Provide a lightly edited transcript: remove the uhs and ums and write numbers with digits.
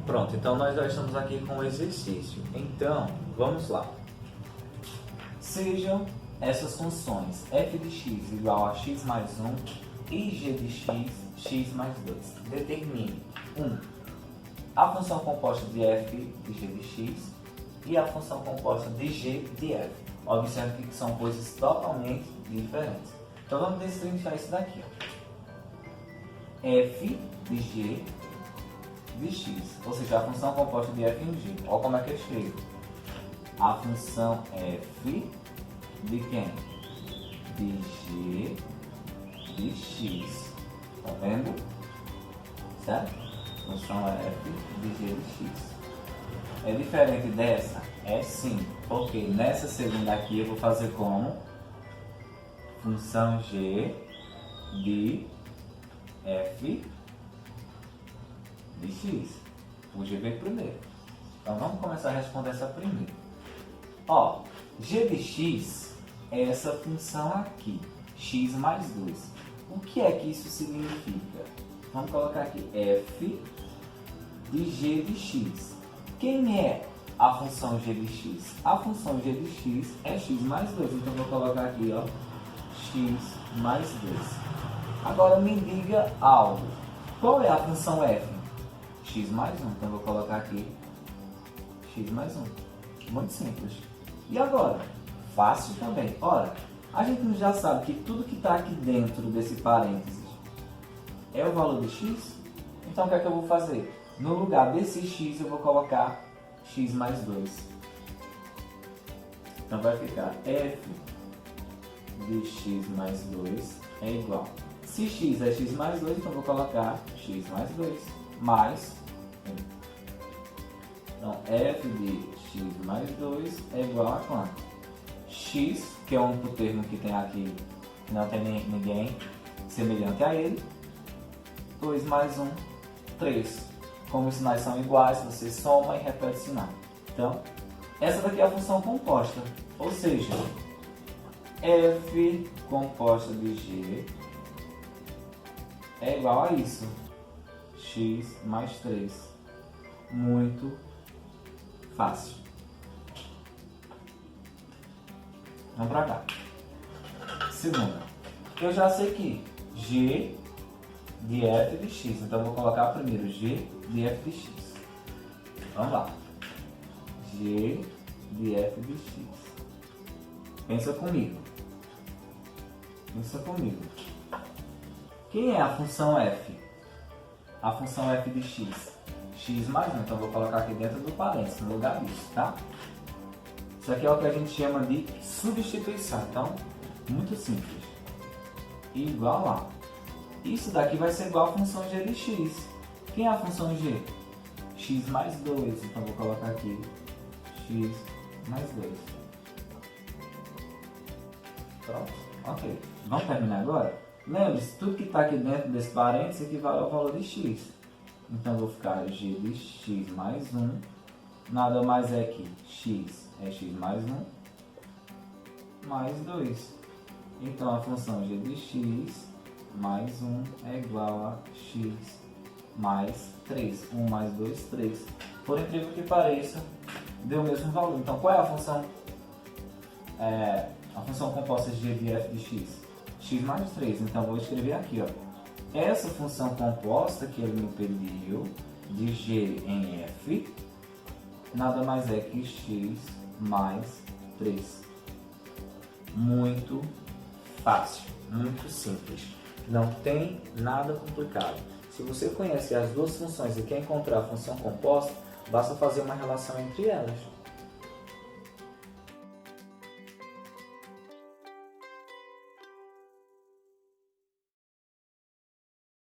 Pronto, então nós já estamos aqui com o exercício. Então, vamos lá. Sejam essas funções f de x igual a x mais 1 e g de x, x mais 2. Determine 1. A função composta de f de g de x e a função composta de g de f. Observe que são coisas totalmente diferentes. Então vamos destrinchar isso daqui. Ó. F de g de x, ou seja, a função composta de f em g. Olha como é que eu escrevo. A função f de quem? De g de x. Tá vendo? Certo? Função f de g de x. É diferente dessa? É sim, porque nessa segunda aqui eu vou fazer como função g de f de x. O g veio primeiro. Então vamos começar a responder essa primeira. Ó, g de x é essa função aqui, x mais 2. O que é que isso significa? Vamos colocar aqui f de g de x. Quem é a função g de x? A função g de x é x mais 2. Então vou colocar aqui, ó, x mais 2. Agora me diga algo. Qual é a função f? X mais 1. Então vou colocar aqui x mais 1. Muito simples. E agora? Fácil também. Ora, a gente já sabe que tudo que está aqui dentro desse parênteses é o valor de x. Então o que é que eu vou fazer? No lugar desse x eu vou colocar x mais 2. Então vai ficar f de x mais 2 é igual. Se x é x mais 2, então eu vou colocar x mais 2 mais 1. Então f de x mais 2 é igual a quanto? X, que é o único termo que tem aqui, que não tem ninguém semelhante a ele. 2 mais 1, 3. Como os sinais são iguais, você soma e repete o sinal. Então, essa daqui é a função composta. Ou seja, f composta de g é igual a isso. X mais 3. Muito fácil. Vamos para cá. Segunda. Eu já sei que g de f de x. Então eu vou colocar primeiro g de f de x. Vamos lá. G de f de x. Pensa comigo. Pensa comigo. Quem é a função f? A função f de x. X mais 1. Então eu vou colocar aqui dentro do parênteses, no lugar disso, tá? Isso aqui é o que a gente chama de substituição. Então, muito simples. Igual a. Isso daqui vai ser igual a função g de x. Quem é a função g? X mais 2. Então vou colocar aqui x mais 2. Pronto. Ok. Vamos terminar agora? Lembre-se, tudo que está aqui dentro desse parênteses equivale ao valor de x. Então vou ficar g de x mais 1. Nada mais é que x é x mais 1 mais 2. Então a função g de x mais 1 é igual a x mais 3. 1 mais 2, 3. Por incrível que pareça, deu o mesmo valor. Então qual é a função? A função composta de g de f de x? X mais 3. Então vou escrever aqui, ó. Essa função composta que ele me pediu, de g em f, nada mais é que x mais 3. Muito fácil, muito simples. Não tem nada complicado. Se você conhece as duas funções e quer encontrar a função composta, basta fazer uma relação entre elas.